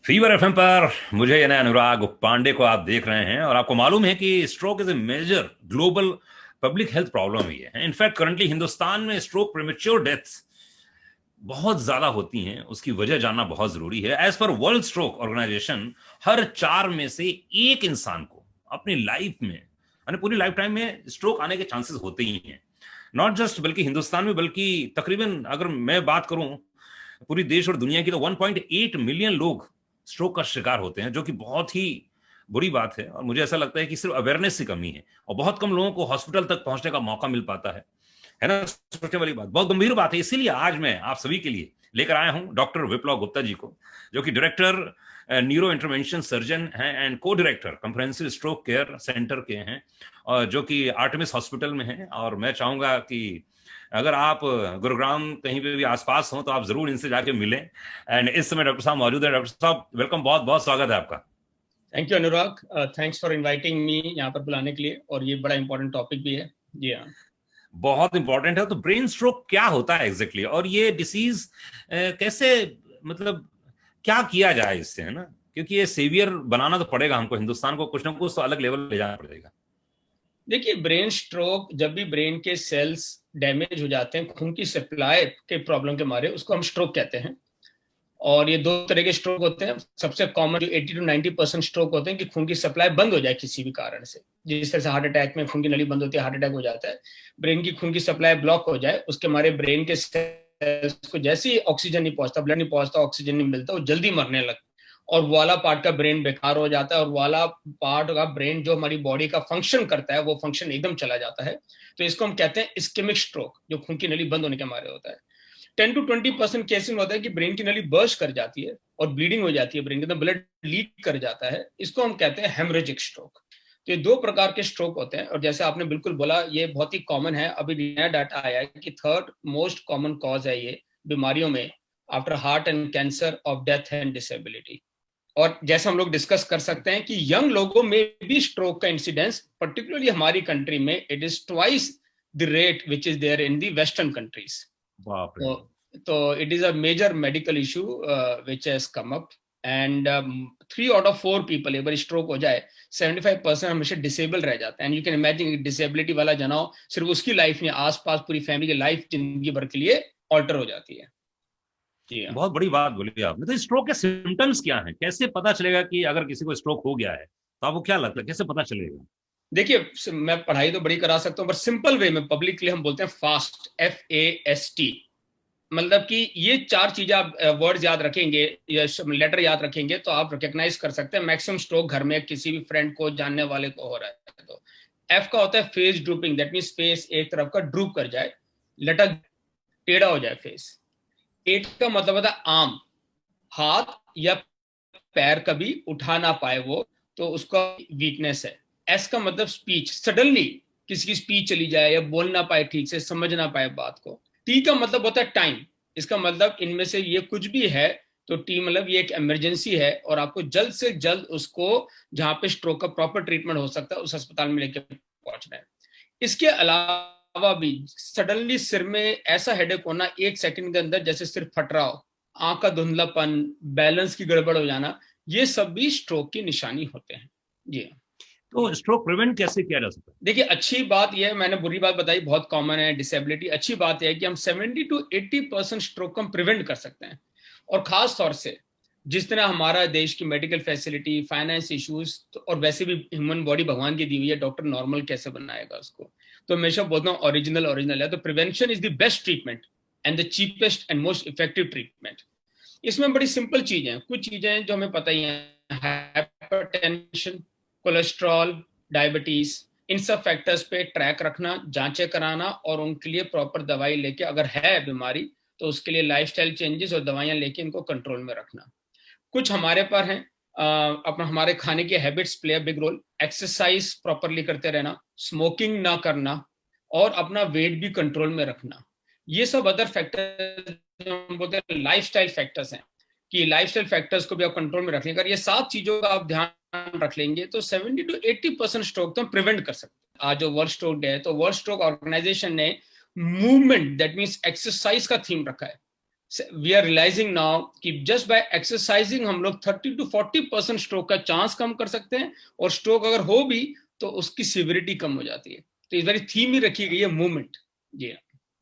Fever FM पर मुझे यानी अनुराग पांडे को आप देख रहे हैं और आपको मालूम है कि stroke is a major global public health problem ही है। इनफैक्ट करंटली हिंदुस्तान में स्ट्रोक प्रीमेच्योर डेथ्स बहुत ज्यादा होती हैं। उसकी वजह जानना बहुत जरूरी है। As per world stroke organisation हर 4 में से एक इंसान को अपनी लाइफ में यानी पूरी लाइफ टाइम में स्ट्रोक आने के चांसेस होते ही हैं। नॉट जस्ट बल्कि हिंदुस्तान में बल्कि तकरीबन अगर मैं बात करूं पूरी देश और दुनिया की, तो 1.8 मिलियन लोग स्ट्रोक का शिकार होते हैं, जो कि बहुत ही बुरी बात है। और मुझे ऐसा लगता है कि सिर्फ अवेयरनेस की कमी है और बहुत कम लोगों को हॉस्पिटल तक पहुंचने का मौका मिल पाता है ना। सोचने वाली बात, बहुत गंभीर बात है। इसीलिए आज मैं आप सभी के लिए लेकर आया हूं डॉक्टर विप्लव गुप्ता जी को, जो कि डायरेक्टर न्यूरो इंटरवेंशन सर्जन हैं एंड को director comprehensive stroke care centre के हैं, और जो कि आर्टेमिस हॉस्पिटल में हैं। और मैं चाहूंगा कि अगर आप गुरुग्राम कहीं पे भी आसपास हो तो आप जरूर इनसे जाके मिलें। एंड इस समय डॉक्टर साहब मौजूद है। डॉक्टर साहब वेलकम, बहुत बहुत स्वागत है आपका। Thank you Anurag, thanks for inviting me यहाँ पर बुलाने के लिए। और ये बड़ा इंपॉर्टेंट टॉपिक भी है। जी हाँ, बहुत इंपॉर्टेंट है। तो ब्रेन स्ट्रोक क्या होता है एग्जैक्टली और ये डिसीज कैसे, मतलब क्या किया जाए इससे, है ना? क्योंकि ये सेवियर बनाना तो पड़ेगा हमको, हिंदुस्तान को कुछ ना कुछ तो अलग लेवल ले जाना पड़ेगा। देखिए, ब्रेन स्ट्रोक जब भी ब्रेन के सेल्स डैमेज हो जाते हैं खून की सप्लाई के प्रॉब्लम के मारे, उसको हम स्ट्रोक कहते हैं। और ये दो तरह के स्ट्रोक होते हैं। सबसे कॉमन जो 80 to 90% स्ट्रोक होते हैं कि खून की सप्लाई बंद हो जाए किसी भी कारण से। जिस तरह से हार्ट अटैक में खून की नली बंद होती है, हार्ट अटैक हो जाता है। ब्रेन की खून की सप्लाई ब्लॉक हो जाए, उसके मारे ब्रेन के सेल्स को जैसे ही ऑक्सीजन नहीं पहुंचता, ब्लड नहीं पहुंचता, ऑक्सीजन नहीं मिलता, वो जल्दी मरने लगता और वो वाला पार्ट का ब्रेन बेकार हो जाता है। और वाला पार्ट का ब्रेन जो हमारी बॉडी का फंक्शन करता है, वो फंक्शन एकदम चला जाता है। तो इसको हम कहते हैं इस्केमिक स्ट्रोक, जो खून की नली बंद होने के मारे होता है। 10 to 20% केसेस में होता है कि ब्रेन की नली बर्स्ट कर जाती है और ब्लीडिंग हो जाती है, ब्रेन के अंदर ब्लड लीक कर जाता है। इसको हम कहते हैं हेमरेजिक स्ट्रोक। तो ये दो प्रकार के स्ट्रोक होते हैं। और जैसे आपने बिल्कुल बोला, ये बहुत ही कॉमन है। अभी नया डाटा आया है कि थर्ड मोस्ट कॉमन कॉज है ये बीमारियों में, after heart and cancer, of death and disability. और जैसे हम लोग डिस्कस कर सकते हैं कि यंग लोगों में भी स्ट्रोक का इंसिडेंस, पर्टिकुलरली हमारी कंट्री में, it is twice the rate which is there in the western countries. बाप रे। तो it is a major medical issue which has come up. And 3 out of 4 people, एक बार स्ट्रोक हो जाए, 75% हमेशा डिसेबल रह जाता है। And you can imagine, disability वाला जना हो, सिर्फ उसकी लाइफ नहीं, आसपास पूरी फैमिली की लाइफ जिंदगी भर के लिए ऑल्टर हो जाती है। जी हाँ। बहुत बड़ी बात बोली आपने। तो स्ट्रोक के सिम्टम्स क्या हैं? कैसे पता चलेगा कि अगर किसी को स्ट्रोक हो गया है? तो आपको क्या लगता है कैसे पता चलेगा? देखिए, मैं पढ़ाई तो बड़ी करा सकता हूँ, पर सिंपल वे में पब्लिकली हम बोलते हैं फास्ट, FAST। मतलब कि ये 4 चीजें आप वर्ड्स याद रखेंगे या लेटर याद रखेंगे तो आप रिकॉग्नाइज कर सकते हैं मैक्सिमम स्ट्रोक घर में किसी भी फ्रेंड को, जानने वाले को हो रहा है। तो एफ का होता है face drooping, that means face एक तरफ का ड्रूप कर जाए, लटक, टेढ़ा हो जाए फेस। एट का मतलब होता है आर्म, हाथ या पैर कभी उठा ना पाए वो, तो उसका वीकनेस है। एस का मतलब स्पीच, सडनली किसी की स्पीच चली जाए या बोल ना पाए, ठीक से समझ ना पाए बात को। टी का मतलब होता है टाइम, इसका मतलब इनमें से ये कुछ भी है तो टी मतलब ये एक इमरजेंसी है और आपको जल्द से जल्द उसको, जहां पे स्ट्रोक का प्रॉपर ट्रीटमेंट हो सकता है, उस अस्पताल में लेकर पहुंचना है। इसके अलावा भी सडनली सिर में ऐसा हेडेक होना 1 सेकंड के अंदर, जैसे सिर फट रहा हो, आंख का धुंधलापन, बैलेंस की गड़बड़ हो जाना, ये सब भी स्ट्रोक की निशानी होते हैं। जी। तो स्ट्रोक प्रिवेंट कैसे किया जा सकता है? देखिए, अच्छी बात यह है, मैंने बुरी बात बताई, बहुत कॉमन है डिसेबिलिटी। अच्छी बात यह है कि हम 70 to 80% स्ट्रोक को हम प्रिवेंट कर सकते हैं। और खास तौर से जिस तरह हमारा देश की मेडिकल फैसिलिटी, फाइनेंस इश्यूज, और वैसे भी ह्यूमन बॉडी भगवान की दी हुई है, डॉक्टर नॉर्मल कैसे बनाएगा उसको। तो हमेशा बोलता हूँ ओरिजिनल ओरिजिनल है। तो prevention is the best treatment and the cheapest and most effective treatment. इसमें बड़ी सिंपल चीजें हैं, कुछ चीजें जो हमें पता ही हैं। हाइपरटेंशन, कोलेस्ट्रॉल, डायबिटीज, इन सब फैक्टर्स पे ट्रैक रखना, जांचें कराना और उनके लिए प्रॉपर दवाई लेके, अगर है बीमारी तो उसके लिए लाइफस्टाइल चेंजेस और दवाइयां लेके इनको कंट्रोल में रखना। कुछ हमारे पर हैं, अपना हमारे खाने की habits play a big role. Exercise properly करते रहना, स्मोकिंग ना करना और अपना वेट भी कंट्रोल में रखना। ये सब अदर फैक्टर जो हम बोलते हैं लाइफस्टाइल फैक्टर्स हैं, कि लाइफस्टाइल फैक्टर्स को भी आप कंट्रोल में रख लेंगे। अगर ये 7 चीजों का आप ध्यान रख लेंगे तो 70 to 80% स्ट्रोक तो हम प्रिवेंट कर सकते हैं। आज जो वर्ल्ड स्ट्रोक डे है, तो वर्ल्ड स्ट्रोक ऑर्गेनाइजेशन ने मूवमेंट, दैट मीन्स एक्सरसाइज का थीम रखा है। वी आर रियलाइजिंग नाउ कि जस्ट बाय एक्सरसाइजिंग हम लोग 30 to 40% स्ट्रोक का चांस कम कर सकते हैं, और स्ट्रोक अगर हो भी तो उसकी सिविरिटी कम हो जाती है। तो इस बारी थीम ही रखी गई है मूवमेंट। जी,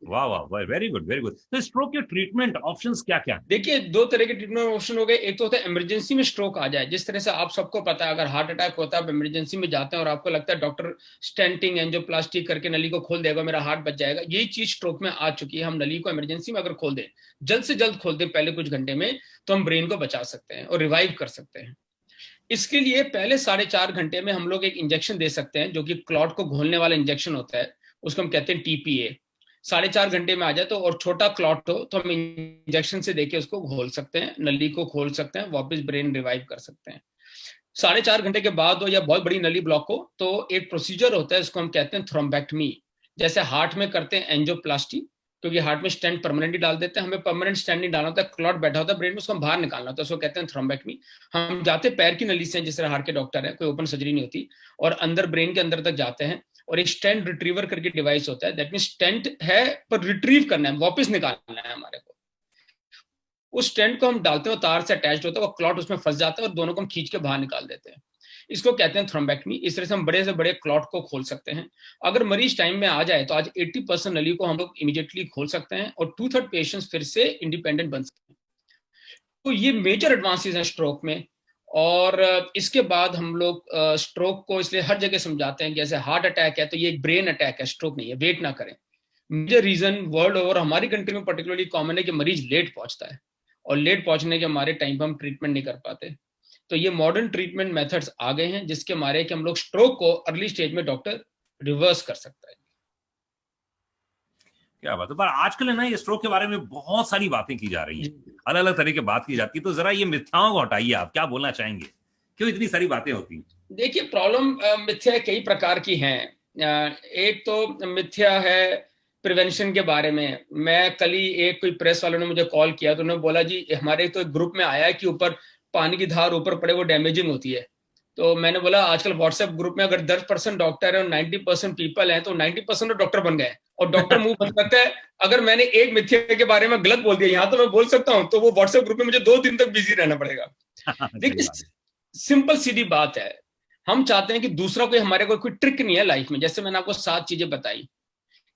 वाह वाह, वेरी गुड वेरी गुड। तो स्ट्रोक के ट्रीटमेंट ऑप्शंस क्या क्या? देखिए दो तरह के ट्रीटमेंट ऑप्शन हो गए। एक तो होता है इमरजेंसी में स्ट्रोक आ जाए, जिस तरह से आप सबको पता है, अगर हार्ट अटैक होता है आप इमरजेंसी में जाते हैं और आपको लगता है डॉक्टर स्टेंटिंग एंजियोप्लास्टी करके नली को खोल देगा, मेरा हार्ट बच जाएगा। यही चीज स्ट्रोक में आ चुकी है। हम नली को इमरजेंसी में अगर खोल दें, जल्द से जल्द खोल दें पहले कुछ घंटे में, तो हम ब्रेन को बचा सकते हैं और रिवाइव कर सकते हैं। इसके लिए पहले 4.5 घंटे में हम लोग एक इंजेक्शन दे सकते हैं, जो कि क्लॉट को घोलने वाला इंजेक्शन होता है, उसको हम कहते हैं TPA। 4.5 घंटे में आ जाए तो, और छोटा क्लॉट हो तो हम इंजेक्शन से देके उसको घोल सकते हैं, नली को खोल सकते हैं, वापस ब्रेन रिवाइव कर सकते हैं। 4.5 घंटे के बाद हो या बहुत बड़ी नली ब्लॉक हो तो एक प्रोसीजर होता है, उसको हम कहते हैं थ्रोम्बेक्टमी। जैसे हार्ट में करते हैं एंजियोप्लास्टी, क्योंकि हार्ट में स्टेंट परमानेंटली डाल देते हैं, हमें परमानेंट स्टेंट नहीं डालना होता, क्लॉट बैठा होता है ब्रेन में, उसको हम बाहर निकालना होता है, उसको कहते हैं थ्रोम्बेक्टमी। हम जाते पैर की नली से, जिस तरह हार्ट के डॉक्टर है, कोई ओपन सर्जरी नहीं होती, और अंदर ब्रेन के अंदर तक जाते हैं, और एक स्टेंट रिट्रीवर करके डिवाइस होता है, दैट मीन स्टेंट है पर रिट्रीव करना है, वापस निकालना है हमारे को। उस स्टेंट को हम डालते हैं, तार से अटैच होता है, वो क्लॉट उसमें फंस जाता है और दोनों को हम खींच के बाहर निकाल देते हैं। इसको कहते हैं थ्रोम्बेक्टमी। इस तरह से हम बड़े से बड़े क्लॉट को खोल सकते हैं। अगर मरीज टाइम में आ जाए तो आज 80% नली को हम लोग इमीडिएटली खोल सकते हैं, और 2/3 पेशेंट्स फिर से इंडिपेंडेंट बन सकते हैं। तो ये मेजर एडवांसेस हैं स्ट्रोक में। और इसके बाद हम लोग स्ट्रोक को इसलिए हर जगह समझाते हैं कि जैसे हार्ट अटैक है तो ये एक ब्रेन अटैक है, स्ट्रोक नहीं है, वेट ना करें। मेजर रीजन वर्ल्ड ओवर, हमारी कंट्री में पर्टिकुलरली कॉमन है कि मरीज लेट पहुंचता है, और लेट पहुंचने के हमारे टाइम पर हम ट्रीटमेंट नहीं कर पाते। तो ये मॉडर्न ट्रीटमेंट मेथड्स आ गए हैं, जिसके मारे कि हम लोग स्ट्रोक को अर्ली स्टेज में डॉक्टर रिवर्स कर सकता है। क्या बात है। पर आजकल है ना, ये स्ट्रोक के बारे में बहुत सारी बातें की जा रही हैं, जी। अलग अलग तरह की बात की जाती है। तो जरा ये मिथ्याओं को हटाइए, आप क्या बोलना चाहेंगे, क्यों इतनी सारी बातें होती हैं? देखिए प्रॉब्लम मिथ्या कई प्रकार की हैं। एक तो मिथ्या है प्रिवेंशन के बारे में। मैं कल ही एक कोई प्रेस वालों ने मुझे कॉल किया, तो उन्होंने बोला जी हमारे तो एक ग्रुप में आया है कि ऊपर पानी की धार ऊपर पड़े वो डैमेजिंग होती है। तो मैंने बोला आजकल व्हाट्सएप ग्रुप में अगर 10% डॉक्टर है और 90% पीपल हैं, तो 90% तो डॉक्टर बन गए, और डॉक्टर मुंह बंद करता है। अगर मैंने एक मिथ्या के बारे में गलत बोल दिया, यहाँ तो मैं बोल सकता हूँ, तो वो व्हाट्सएप ग्रुप में मुझे 2 दिन तक बिजी रहना पड़ेगा। सही देखिए बात है। सिंपल सीधी बात है, हम चाहते हैं कि दूसरा कोई हमारे कोई ट्रिक नहीं है लाइफ में। जैसे मैंने आपको 7 चीजें बताई,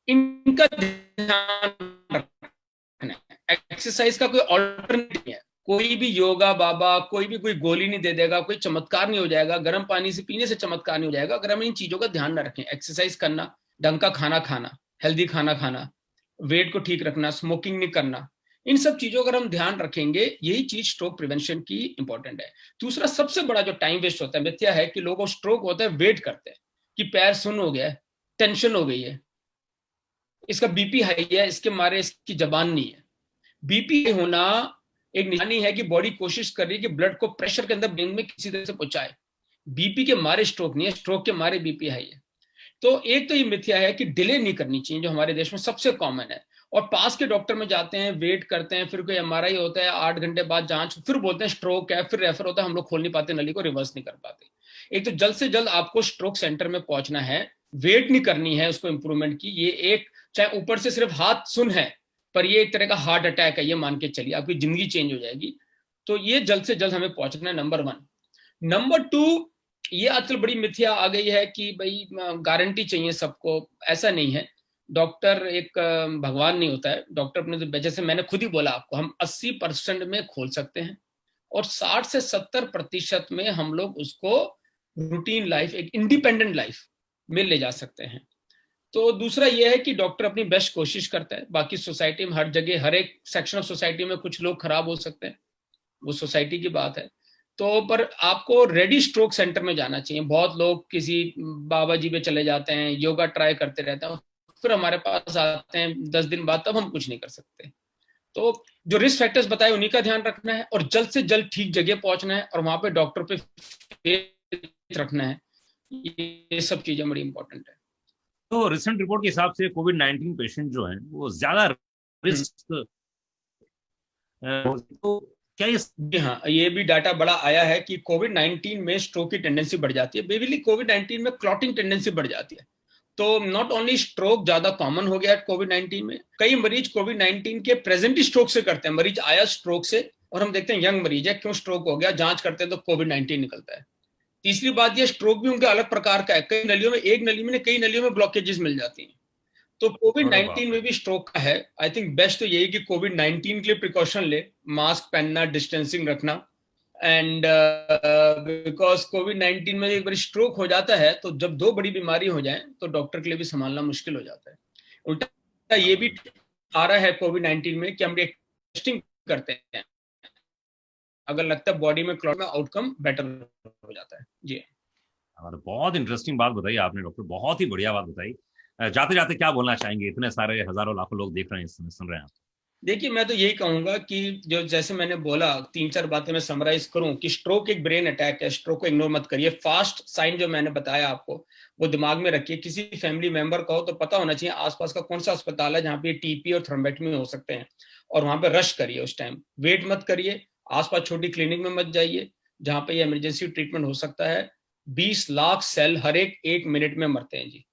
इनका ध्यान रखना है। एक्सरसाइज का कोई ऑल्टरनेटिव नहीं है। कोई भी योगा बाबा कोई भी कोई गोली नहीं दे देगा, कोई चमत्कार नहीं हो जाएगा, गर्म पानी से पीने से चमत्कार नहीं हो जाएगा अगर हम इन चीजों का ध्यान न रखें। एक्सरसाइज करना, ढंग का खाना खाना, हेल्दी खाना खाना, वेट को ठीक रखना, स्मोकिंग नहीं करना, इन सब चीजों अगर हम ध्यान रखेंगे, यही चीज स्ट्रोक प्रिवेंशन की इंपॉर्टेंट है। दूसरा सबसे बड़ा जो टाइम वेस्ट होता है मिथ्या है कि लोगों को स्ट्रोक होता है, वेट करते हैं कि पैर सुन्न हो गया है, टेंशन हो गई है, इसका बीपी हाई है, इसके मारे इसकी जबान नहीं है। बीपी होना एक निशानी है कि बॉडी कोशिश कर रही है कि ब्लड को प्रेशर के अंदर ब्रेन में किसी तरह से पहुंचाए। बीपी के मारे स्ट्रोक नहीं है, स्ट्रोक के मारे बीपी हाई है। तो एक तो ये मिथ्या है कि डिले नहीं करनी चाहिए, जो हमारे देश में सबसे कॉमन है। और पास के डॉक्टर में जाते हैं, वेट करते हैं, फिर कोई एमआरआई होता है, 8 घंटे बाद जांच, फिर बोलते हैं स्ट्रोक है, फिर रेफर होता है, हम लोग खोल नहीं पाते नली को, रिवर्स नहीं कर पाते। एक तो जल्द से जल्द आपको स्ट्रोक सेंटर में पहुंचना है, वेट नहीं करनी है उसको इंप्रूवमेंट की। ये एक, चाहे ऊपर से सिर्फ हाथ सुन है, पर ये एक तरह का हार्ट अटैक है, ये मान के चलिए, आपकी जिंदगी चेंज हो जाएगी। तो ये जल्द से जल्द हमें पहुंचना है, नंबर 1। नंबर 2, ये आजकल बड़ी मिथ्या आ गई है कि भाई गारंटी चाहिए सबको। ऐसा नहीं है। डॉक्टर एक भगवान नहीं होता है। डॉक्टर अपने, जैसे मैंने खुद ही बोला आपको, हम 80% में खोल सकते हैं, और 60 से 70% में हम लोग उसको रूटीन लाइफ, एक इंडिपेंडेंट लाइफ में ले जा सकते हैं। तो दूसरा ये है कि डॉक्टर अपनी बेस्ट कोशिश करता है। बाकी सोसाइटी में हर जगह, हर एक सेक्शन ऑफ सोसाइटी में कुछ लोग खराब हो सकते हैं, वो सोसाइटी की बात है। तो पर आपको रेडी स्ट्रोक सेंटर में जाना चाहिए। बहुत लोग किसी बाबा जी पे चले जाते हैं, योगा ट्राई करते रहते हैं, फिर हमारे पास आते हैं 10 दिन बाद, तब हम कुछ नहीं कर सकते। तो जो रिस्क फैक्टर्स बताए उन्हीं का ध्यान रखना है, और जल्द से जल्द ठीक जगह पहुंचना है, और वहां पे डॉक्टर पे फेथ रखना है। ये सब चीजें बड़ी इंपॉर्टेंट है। तो रिसेंट रिपोर्ट के हिसाब से कोविड-19 पेशेंट जो हैं वो ज्यादा रिस्क, तो क्या ये? जी हाँ, ये भी डाटा बड़ा आया है कि कोविड-19 में स्ट्रोक की टेंडेंसी बढ़ जाती है। बेसिकली कोविड-19 में क्लॉटिंग टेंडेंसी बढ़ जाती है, तो नॉट ओनली स्ट्रोक ज्यादा कॉमन हो गया कोविड-19 में, कई मरीज कोविड-19 के प्रेजेंट ही स्ट्रोक से करते हैं। मरीज आया स्ट्रोक से और हम देखते हैं यंग मरीज है, क्यों स्ट्रोक हो गया, जांच करते हैं तो कोविड-19 निकलता है। तीसरी बात ये, स्ट्रोक भी उनके अलग प्रकार का है, कई नलियों में, एक नली में कई नलियों में ब्लॉकेजेस मिल जाती हैं। तो अरे बाप कोविड-19 रे। में भी स्ट्रोक का है। आई थिंक बेस्ट तो यही कि कोविड-19 के लिए प्रिकॉशन ले, मास्क पहनना, डिस्टेंसिंग रखना, एंड बिकॉज कोविड-19 में एक बार स्ट्रोक हो जाता है तो जब दो बड़ी बीमारी हो जाए तो डॉक्टर के लिए भी संभालना मुश्किल हो जाता है। उल्टा ये भी आ रहा है कोविड-19 में कि हम टेस्टिंग करते हैं, अगर लगता है बॉडी में क्लॉट में, आउटकम बेटर हो जाता है। जी और बहुत इंटरेस्टिंग बात बताई आपने डॉक्टर, बहुत ही बढ़िया बात बताई। जाते जाते क्या बोलना चाहेंगे, इतने सारे हजारों लाखों लोग देख रहे हैं, इस समय सुन रहे हैं आप। देखिए, मैं तो यही कहूंगा कि जो जैसे मैंने बोला, तीन चार बातें मैं समराइज करूं कि स्ट्रोक एक ब्रेन अटैक है, स्ट्रोक को इग्नोर मत करिए। फास्ट साइन जो मैंने बताया आपको वो दिमाग में रखिए। किसी फैमिली मेंबर का हो तो पता होना चाहिए आसपास का कौन सा अस्पताल है जहाँ पे टीपी और थ्रोम्बेक्टमी हो सकते हैं, और वहां पे रश करिए। उस टाइम वेट मत करिए, आसपास छोटी क्लिनिक में मत जाइए जहाँ पे इमरजेंसी ट्रीटमेंट हो सकता है। 20 लाख सेल हर एक मिनट में मरते हैं जी।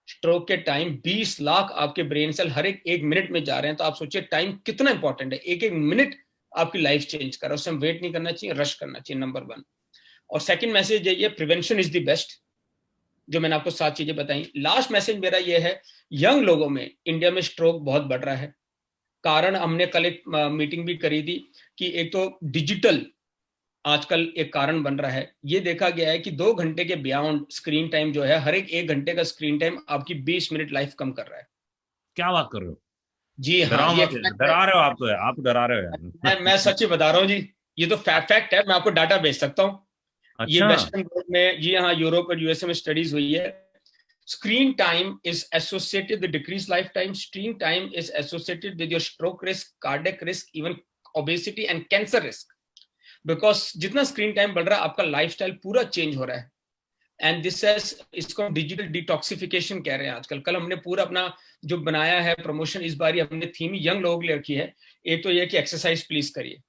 स्ट्रोक के टाइम 20 लाख आपके ब्रेन सेल हर एक मिनट में जा रहे हैं, तो आप सोचिए टाइम कितना इंपॉर्टेंट है। एक मिनट आपकी लाइफ चेंज कर रहा है, उससे हम वेट नहीं करना चाहिए, रश करना चाहिए, नंबर 1। और सेकंड मैसेज यही है, प्रिवेंशन इज द बेस्ट, जो मैंने आपको 7 चीजें बताई। लास्ट मैसेज मेरा ये है, यंग लोगों में इंडिया में स्ट्रोक बहुत बढ़ रहा है। कारण हमने कल एक मीटिंग भी करी थी कि एक तो डिजिटल आजकल एक कारण बन रहा है। ये देखा गया है कि 2 घंटे के बियॉन्ड स्क्रीन टाइम जो है, हर एक घंटे का स्क्रीन टाइम आपकी 20 मिनट लाइफ कम कर रहा है। क्या बात कर रहे हो, जी हाँ, डराओ ये मत, फैक्ट है। डरा रहे हो आप, तो आप डरा रहे हो मैं यार। सच ही बता रहा हूँ जी, ये तो फैक्ट है, मैं आपको डाटा भेज सकता हूँ। ये अच्छा। वेस्टर्न वर्ल्ड में, जी हाँ, यूरोप और यूएसए में स्टडीज हुई है। Screen time is associated with decrease life time, screen time is associated with your stroke risk, cardiac risk, even obesity and cancer risk. Because जितना स्क्रीन टाइम बढ़ रहा है आपका लाइफस्टाइल पूरा चेंज हो रहा है। एंड दिस एज, इसको डिजिटल डिटॉक्सिफिकेशन कह रहे हैं आजकल। कल हमने पूरा अपना जो बनाया है प्रमोशन, इस बार हमने थीम यंग लोगों के लिए रखी है। एक तो यह कि एक्सरसाइज प्लीज करिए।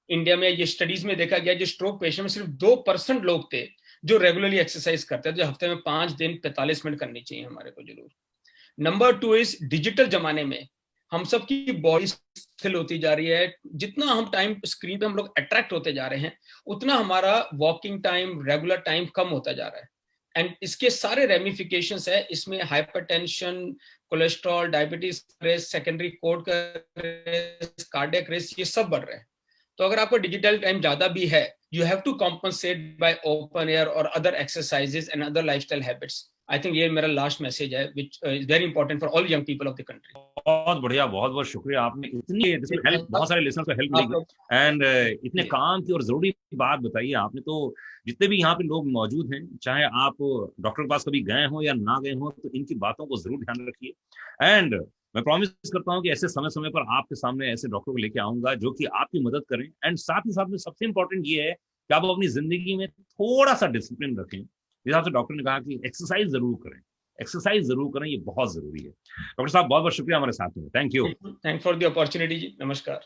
इंडिया में ये स्टडीज में देखा गया, जो स्ट्रोक पेशेंट में सिर्फ 2% लोग थे जो रेगुलरली एक्सरसाइज करते थे, जो हफ्ते में 5 दिन 45 मिनट करनी चाहिए हमारे को जरूर। नंबर 2 इज, डिजिटल जमाने में हम सब की बॉडी स्थिल होती जा रही है। जितना हम टाइम स्क्रीन पे हम लोग अट्रैक्ट होते जा रहे हैं, उतना हमारा वॉकिंग टाइम, रेगुलर टाइम कम होता जा रहा है। एंड इसके सारे रेमिफिकेशंस है, इसमें hypertension, cholesterol, diabetes risk, secondary court का रिस्क, कार्डियक रिस्क, ये सब बढ़ रहे हैं। तो अगर आपको डिजिटल टाइम ज्यादा भी है, you have to compensate by open air और other exercises and other lifestyle habits. I think ये मेरा लास्ट मैसेज है, which is very important for all young people of the country. बहुत बढ़िया, बहुत बहुत शुक्रिया, आपने इतनी हेल्प, बहुत सारे लिसनर्स को हेल्प मिलेगी। आपको एंड इतने काम की और जरूरी बात बताई है आपने। तो जितने भी यहाँ पे लोग मौजूद हैं, चाहे आप डॉक्टर के पास कभी गए हो या ना गए हो, तो इनकी बातों को जरूर ध्यान रखिए। एंड मैं प्रॉमिस करता हूँ कि ऐसे समय समय पर आपके सामने ऐसे डॉक्टर को लेके आऊंगा जो कि आपकी मदद करें। एंड साथ ही साथ में सबसे इंपॉर्टेंट ये है कि आप अपनी जिंदगी में थोड़ा सा डिसिप्लिन रखें। जिस हिसाब से डॉक्टर ने कहा कि एक्सरसाइज जरूर करें, एक्सरसाइज जरूर करें, ये बहुत जरूरी है। डॉक्टर साहब बहुत बहुत शुक्रिया हमारे साथ में, thank you. Thank for the opportunity जी, नमस्कार।